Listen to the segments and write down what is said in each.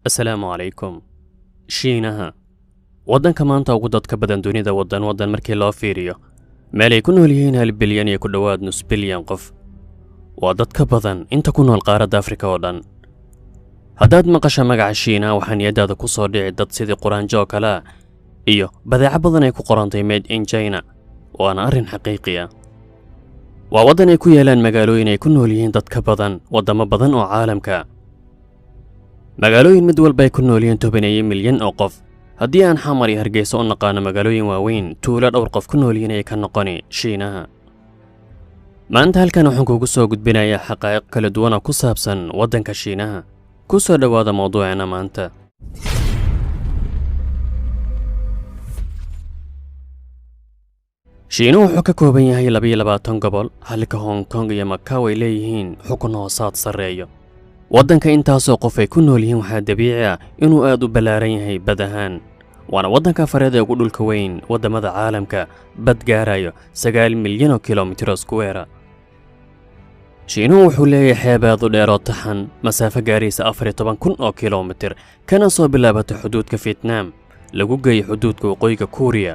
Assalaamu calaykum. Shiinaha waddanka maanta ugu dadka badan dunida waddan markii loo fiiriyo meel ay ku nool yihiin 1 bilyan iyo ku dhowaad nus bilyan qof. Waa dad ka badan inta ku nool qaaradda Afrika oo dhan. Haddaad maqasho magaca Shiinaha waxaa niyadaada ku soo dhici dad sidii quraanjo oo kale iyo badeeco badan ay ku qorantay made in China. Waana arrin xaqiiqi ah. Waa waddan ay ku yeelaan magaalooyin ay ku nool yihiin dad ka badan waddamo badan oo caalamka. magaalooyin mid walba ay ku nool yihiin 10 milyan oo qof. haddii aan xamar iyo hargeysa u naqaano magaalooyin waaweyn tuulo dhowr qof ku nool yihiin ay ka noqoni Shiinaha. maanta halkan waxaan kugu soo gudbinayaa xaqaa'iq kala duwan oo ku saabsan waddanka Shiinaha. ku soo dhawaada mawduuceena maanta. Shiinuhu wuxuu ka kooban yahay 22 gobol halka Hong Kong iyo Macau ay leeyihiin xukun hoosaad sarreeyo. waddanka intaasoo qof ay ku nool yihiin waxaa dabiici ah inuu aad u ballaaran yahay bad ahaan. waana waddanka afraad ee ugu dhulka weyn waddamada caalamka, bad gaarayo 9 milyan oo kiiloomitir square. Shiinuhu wuxuu leeyahay xeeb aad u dheer oo taxan masaafo gaaraysa 14,000 oo kiiloomitir kana soo bilaabata xuduudka Vietnam lagu geeyo xuduudka waqooyiga Kuuriya.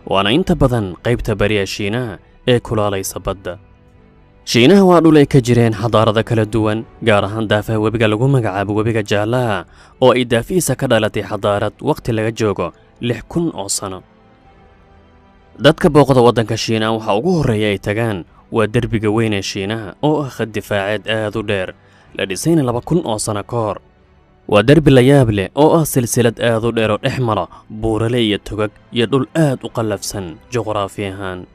waana inta badan qaybta bariya Shiinaha ee kulaalaysa badda. Shiinaha waa dhul ay ka jireen xadaarada kala duwan, gaar ahaan daafaha webiga lagu magacaabo webiga Jaalaha oo ay daafihiisa ka dhalatay xadaarad waqti laga joogo 6,000 oo sano. dadka booqda waddanka Shiinaha waxa ugu horreeya ay tagaan waa derbiga weyn ee Shiinaha oo ah khad difaaceed aad u dheer la dhisayna 2,000 oo sano ka hor. waa derbi la yaab leh oo ah silsilad aad u dheer oo dhex mara buurale iyo togag iyo dhul aad u qallafsan juqraafi ahaan.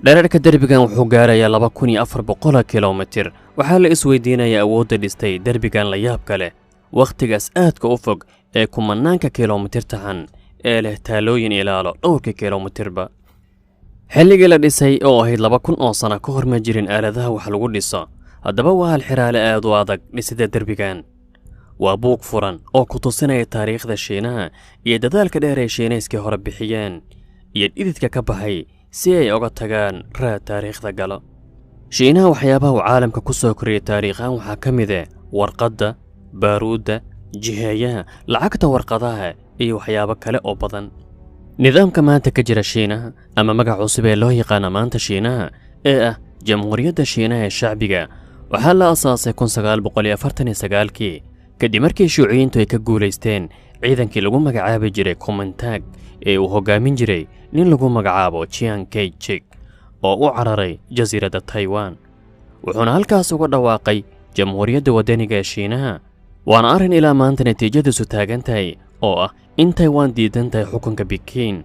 dhererka derbigan wuxuu gaarayaa 2,400 kiiloomitir. waxaa la isweydiinayaa awoodda dhistay derbigan la yaabka leh wakhtigaas aadka u fog ee kumanaanka kiiloomitir taxan ee leh taalooyin ilaalo dhowrka kiiloomitirba. xilligii la dhisay oo ahayd 2,000 oo sano ka hor ma jirin aaladaha wax lagu dhiso. haddaba waa hal xiraale aad u adag dhisida derbigan. waa buug furan oo ku tusinaya taariikhda Shiinaha iyo dadaalka dheer ee Shiinayskii hore bixiyeen iyo dhididka ka baxay si ay uga tagaan raad taariikhda galo. Shiinaha waxyaabaha uu caalamka ku soo koriyay taariikhan waxaa ka mid ah warqadda, baaruudda, jiheeyaha, lacagta warqadaha iyo waxyaabo kale oo badan. nidaamka maanta ka jira Shiinaha ama magac cusub ee loo yaqaan maanta Shiinaha ee ah Jamhuuriyadda Shiinaha ee Shacbiga waxaa la aasaasay 1949kii kadib markii Shuuciyiintu ay ka guulaysteen ciidankii lagu magacaabi jiray Kuomintang ee uu hogaamin jiray nin lagu magacaabo Chiang Kai-shek oo u cararay jasiiradda Taiwan. wuxuuna halkaas uga dhawaaqay Jamhuuriyadda Waddaniga ee Shiinaha. waana arrin ilaa maanta natiijadiisu taagan tahay oo ah in Taiwan diidan tahay xukunka Peking,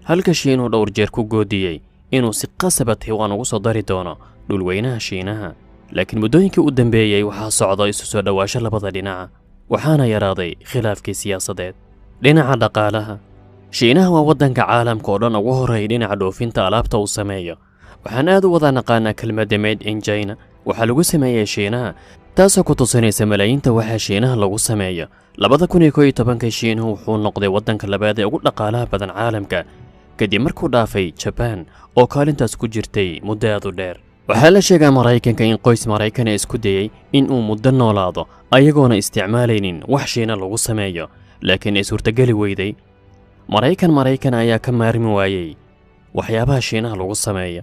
halka Shiinuhu dhowr jeer ku goodiyey inuu si qasaba Taiwan ugu soo dari doono dhulweynaha Shiinaha. laakiin muddooyinkii u dambeeyey waxaa socda isu soo dhawaasho labada dhinaca, waxaana yaraaday khilaafkii siyaasadeed. dhinaca dhaqaalaha, Shiinaha waa waddanka caalamka oo dhan ugu horreeyay dhinaca dhoofinta alaabta uu sameeyo. waxaan aad u wada naqaanaa kelmadda made in China waxaa lagu sameeyey Shiinaha, taasoo ku tusinaysa malaayiinta waxaa Shiinaha lagu sameeyo. 2011 Shiinuhu wuxuu noqday waddanka labaad ee ugu dhaqaalaha badan caalamka kadib markuu dhaafay Japan oo kaalintaas ku jirtay muddo aad u dheer. waxaa la sheegaa Maraykanka in qoys Maraykan ee isku dayay in uu muddo noolaado ayagoona isticmaalaynin wax Shiina lagu sameeyo, laakiin ay suurtageli weyday. Maraykan ayaa ka maarmi waayey waxyaabaha Shiinaha lagu sameeyo.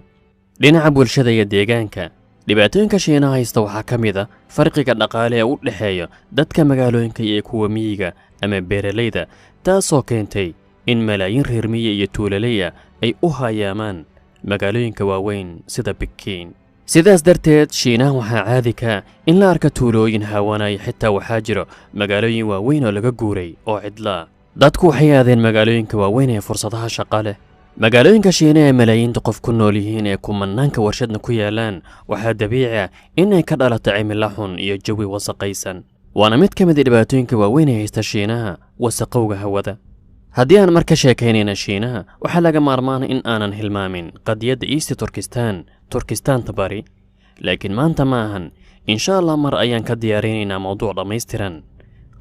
dhinaca bulshada iyo deegaanka, dhibaatooyinka Shiinaha haysta waxaa ka mid ah farqiga dhaqaale ee u dhexeeya dadka magaalooyinka iyo kuwa miyiga ama beeralayda, taasoo keentay in malaayiin reer miyi iyo tuulaley ay u hayaamaan magaalooyinka waaweyn sida Peking. sidaas darteed Shiinaha waxaa caadi ka in la arka tuulooyin haawanaya, xitaa waxaa jiro magaalooyin waaweyn oo laga guuray oo cidla. dadku waxay aadeen magaalooyinka waaweyn ee fursadaha shaqo leh. magaalooyinka Shiinaha ee malaayiinta qof ku nool yihiin ee kumanaanka warshadna ku yaalaan waxaa dabiici ah inay ka dhalato cimilo xun iyo jawi wasaqaysan. waana mid ka mid ah dhibaatooyinka waaweyn ee haysta Shiinaha, wasaqowga hawada. haddii aan mar ka sheekaynayna Shiinaha waxaa laga maarmaan in aanan hilmaamin qadiyadda East Turkistaanta bari. laakiin maanta ma ahan. insha Allah mar ayaan ka diyaarinaynaa mawduuc dhammaystiran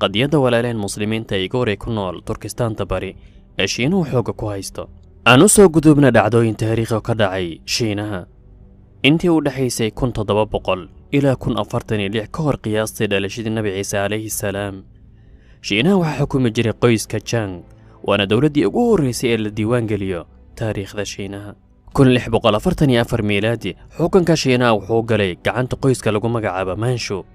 qadiyadda walaaleen muslimiinta ee goor ku nool Turkistaanta bari ee Shiinuhu xooga ku haysto. aan u soo gudubna dhacdooyin taariikhi oo ka dhacay Shiinaha intii u dhaxaysay 1700 ilaa 1046 ka hor qiyaastii dhalashadii Nabi Ciise calayhi salaam. shiinaha waxaa xukumi jiray qoyska Jang, waana dowladdii ugu horreysay ee la diiwaan geliyo taariikhda shiinaha. 1644 miilaadi xukunka shiinaha wuxuu galay gacanta qoyska lagu magacaabo Manchu.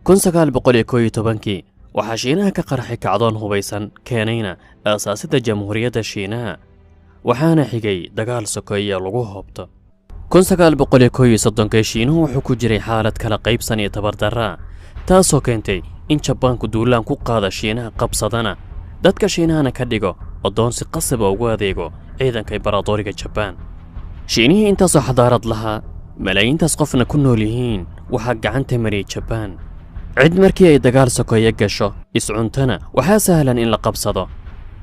1911 waxaa shiinaha ka qarxay kacdoon hubaysan keenayna aasaasidda jamhuuriyadda shiinaha, waxaana xigay dagaal sokeeye lagu hoobto. 1931 shiinuhu wuxuu ku jiray xaalad kala qaybsan iyo tabardarra, taasoo keentay in Jabaanku duulaan ku qaada shiinaha qabsadana dadka shiinahana ka dhigo adoonsi qasab ugu adeego ciidanka Imbaradoriga Jabaan. shiinihii intaasoo xadaarad lahaa malaayiintaas qofna ku nool yihiin waxaa gacanta mariyay Jabaan. cid markii ay dagaal sokeeye gasho iscuntana waxaa sahlan in la qabsado.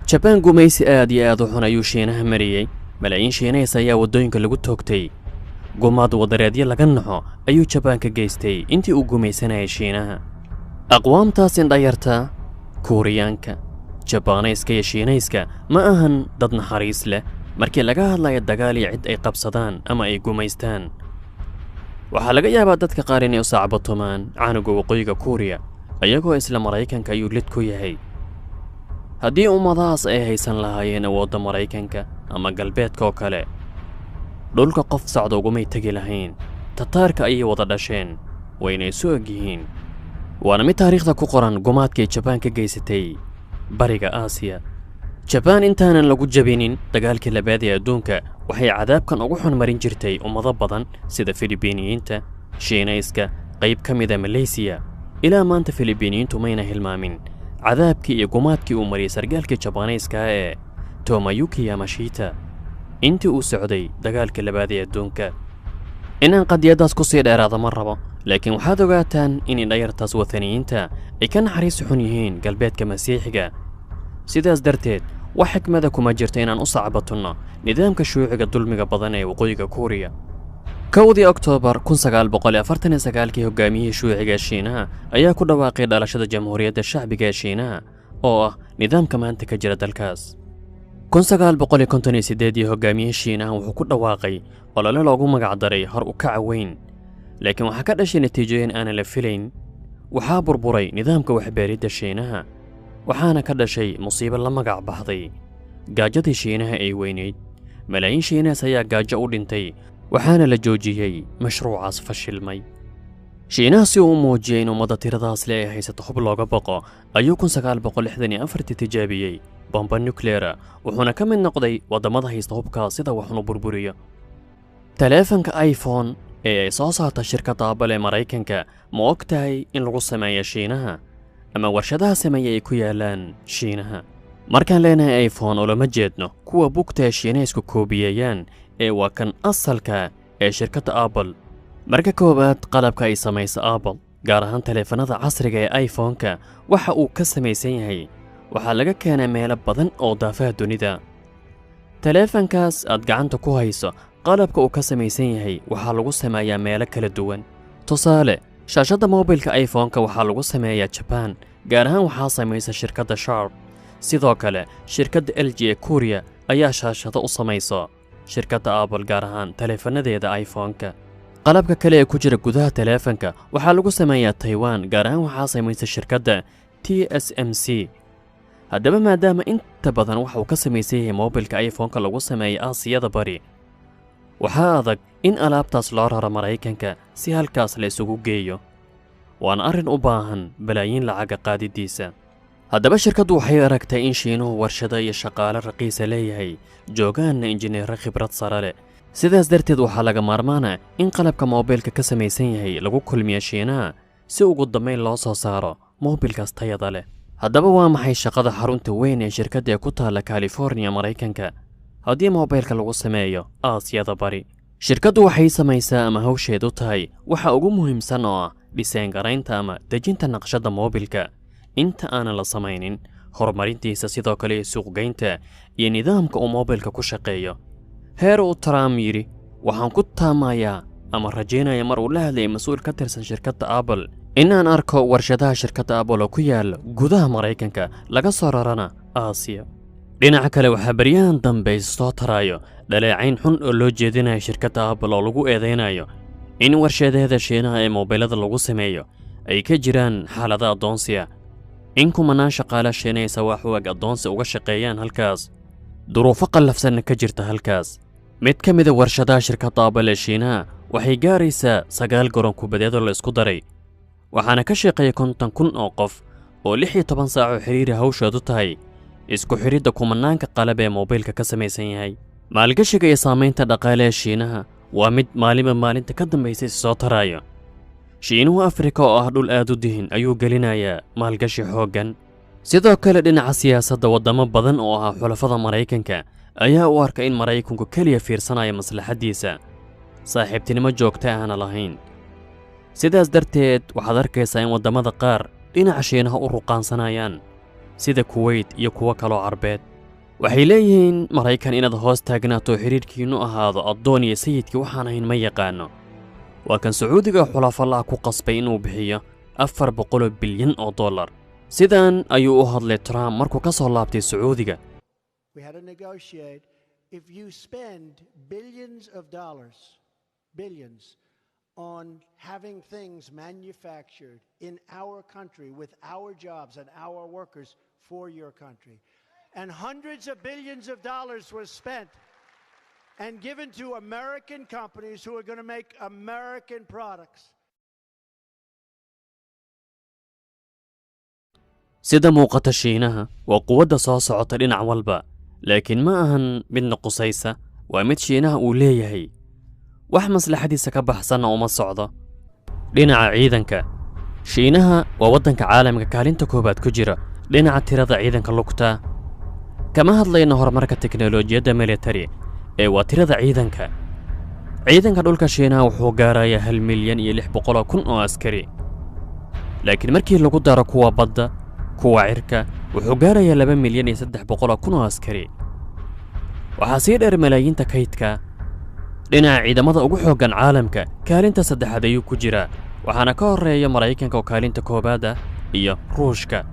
Jabaan gumaysi aad iyo aad u xun ayuu shiinaha mariyay, malaayiin shiinays ayaa waddooyinka lagu toogtay. gumaad wadareedyo laga naxo ayuu Jabaan ka geystay intii uu gumaysanayay shiinaha. aqwaamtaas indhayarta Kuuriyaanka, Jabaanayska iyo Shiinayska ma ahan dad naxariis leh markii laga hadlayo dagaal iyo cid ay qabsadaan ama ay gumaystaan. waxaa laga yaabaa dadka qaar inay u sacbatumaan canuga waqooyiga Kuuriya ayagoo isla Maraykanka ayuu lid ku yahay. haddii ummadahaas ay haysan lahaayeen awoodda Maraykanka ama galbeedka oo kale, dhulka qof socda ugumay tegi lahayn. Tataarka ayay wada dhasheen, wayna isu og yihiin. waana mid taariikhda ku qoran gumaadkay Jabaan ka geysatay bariga Aasiya. Jabaan intaanan lagu jabinin dagaalkii labaad ee adduunka waxay cadaabkan ugu xun marin jirtay ummado badan sida Filibiiniyiinta, Shiinayska, qayb ka mid ah Malaysiya. ilaa maanta Filibiiniyiintu mayna hilmaamin cadaabkii iyo gumaadkii uu mariyay sargaalkii Jabaanayska ee Tomoyuki Yamashita intii uu socday dagaalkii labaad ee adduunka. inaan qadiyadaas ku sii dheeraada ma rabo, laakiin waxaad ogaataan in indhayartaas wathaniyiinta ay ka naxariis xun yihiin galbeedka Masiixiga. sidaas darteed wax xikmada kuma jirto inaan u sacbatunno nidaamka shuuciga dulmiga badan ee waqooyiga Kuuriya. 1 Oktoobar 1949 hogaamiyihii shuuciga Shiinaha ayaa ku dhawaaqay dhalashada Jamhuuriyadda Shacbiga ee Shiinaha oo ah nidaamka maanta ka jira dalkaas. 1958 hogaamiyihii Shiinaha wuxuu ku dhawaaqay olole loogu magac daray hor u kaca weyn, laakiin waxaa ka dhashay natiijooyin aan la filayn. waxaa burburay nidaamka waxbeeridda Shiinaha, waxaana ka dhashay musiibo la magac baxday gaajadii Shiinaha ay weynayd. malaayiin Shiinays ayaa gaajo u dhintay, waxaana la joojiyey mashruucaas fashilmay. shiinaha si uu u muujiyey in ummadda tiradaas le ay haysato hub looga baqo ayuu 1964 tijaabiyey bomba nukleera, wuxuuna ka mid noqday waddamada haysta hubkaas sida waxnu burburiyo. taleefanka iPhone ee ay soo saarta shirkadda Apple ee Maraykanka ma og tahay in lagu sameeyo Shiinaha ama warshadaha sameeya ay ku yaalaan Shiinaha. markaan leenahay iPhone ulama jeedno kuwa bugta ee Shiinaysku koobiyayaan ee waa kan asalka ee shirkadda Apple. marka koobaad qalabka ay samayso Apple, gaar ahaan taleefanada casriga ee iPhone-ka, waxa uu ka samaysan yahay waxaa laga keenaa meelo badan oo daafaha dunida. taleefankaas aad gacanta ku hayso qalabka uu ka samaysan yahay waxaa lagu sameeyaa meelo kala duwan. tusaale, shaashadda moobilka iPhone-ka waxaa lagu sameeyaa Jabaan, gaar ahaan waxaa samaysa shirkadda Sharp. sidoo kale shirkadda LG ee Kuuriya ayaa shaashado u samayso shirkadda Apple, gaar ahaan taleefanadeeda iPhone-ka. qalabka kale ee ku jira gudaha taleefanka waxaa lagu sameeyaa Taiwan, gaar ahaan waxaa samaysa shirkadda TSMC. haddaba maadaama inta badan waxa uu ka samaysan yahay moobilka iPhone-ka lagu sameeyay Aasiyada bari, waxaa adag in alaabtaas loo raro Maraykanka si halkaas la isugu geeyo. waana arrin u baahan balaayiin lacaga qaadidiisa. haddaba shirkaddu waxay aragtay in Shiinuhu warshado iyo shaqaale raqiisa leeyahay, joogaanna injineero khibrad sare leh. sidaas darteed waxaa laga maarmaana in qalabka moobilka ka samaysan yahay lagu kulmiyo Shiinaha si ugu dambayn loo soo saaro moobilkaas tayada leh. haddaba waa maxay shaqada xarunta weyn ee shirkadda ee ku taalla California, Maraykanka, haddii moobilka lagu sameeyo Aasiyada bari? shirkaddu waxay samaysaa ama hawsheedu tahay waxa ugu muhiimsan oo ah dhiseen garaynta ama dejinta naqshadda moobilka inta aanan la samaynin horumarintiisa, sidoo kale suuqgeynta iyo nidaamka uu moobilka ku shaqeeyo. heer uu Trump yidhi waxaan ku taamayaa ama rajaynaya mar uu la hadlayay mas-uul ka tirsan shirkadda Apple inaan arko warshadaha shirkadda Apple oo ku yaala gudaha Maraykanka laga soo rarana Aasiya. dhinaca kale waxaa baryahan dambe soo tarayo dhaleecayn xun oo loo jeedinayo shirkadda Apple oo lagu eedeynayo in warshadeeda Shiinaha ee moobilada lagu sameeyo ay ka jiraan xaalado adoonsiya. in kumanaan shaqaale shiinaysa wax u eg addoonsi uga shaqeeyaan halkaas duruufo qallafsanna ka jirta halkaas mid ka mida warshadaha shirkadda Apple ee Shiinaha waxay gaaraysaa 9 garoon kubadeed oo la isku daray waxaana ka shaqeeya 50,000 oo qof oo 16 saac oo xiriir hawshoodu tahay isku xiridda kumanaanka qalab ee moobilka ka samaysan yahay maalgashiga iyo saamaynta dhaqaale ee Shiinaha waa mid maalinta ka dambaysay soo taraya Shiinuhu Afrika oo ah dhul aad u dihin ayuu gelinayaa maalgashi xooggan sidoo kale dhinaca siyaasadda wadamo badan oo ah xulafada Mareykanka ayaa u arka in Mareykanku kaliya fiirsanaya maslaxadiisa saaxiibtinimo joogto ahna lahayn sidaas darteed waxaad arkaysaa in wadamada qaar dhinaca Shiinaha u ruqaansanayaan sida Kuwait iyo kuwa kale oo Carbeed waxay leeyihiin Mareykan inaad hoos taagnaato xiriirkiinu ahaado addoon iyo sayidkii waxaan ahayn ma yaqaano waa kan Sacuudiga xulafada ku qasbay inuu bixiyo 400 bilyan oo dollar sidan ayuu u hadlay Trump markuu ka soo laabtay Sacuudiga We had to negotiate if you spend billions on having things manufactured in our country with our jobs and our workers for your country and hundreds of billions of dollars was spent and given to American companies who are going to make American products. sida muuqata Shiinaha waa quwadda soo socota dhinac walba laakiin ma ahan mid naqusaysa waa mid Shiinaha uu leeyahay wax maslaxadiisa ka baxsan oo ma socdo dhinaca ciidanka Shiinaha waa wadanka caalamka kaalinta koobaad ku jira dhinaca tirada ciidanka lugta kama hadlayno horumarka teknoolojiyadda military ee waa tirada ciidanka dhulka Shiinaha wuxuu gaarayaa 1,600,000 oo askari laakiin markii lagu daro kuwa badda kuwa cirka wuxuu gaarayaa 2,300,000 oo askari waxaa sii dheer malaayiinta kaydka dhinaca ciidamada ugu xooggan caalamka kaalinta saddexaad ayuu ku jira waxaana ka horeeya Mareykanka oo kaalinta koobaad iyo Ruushka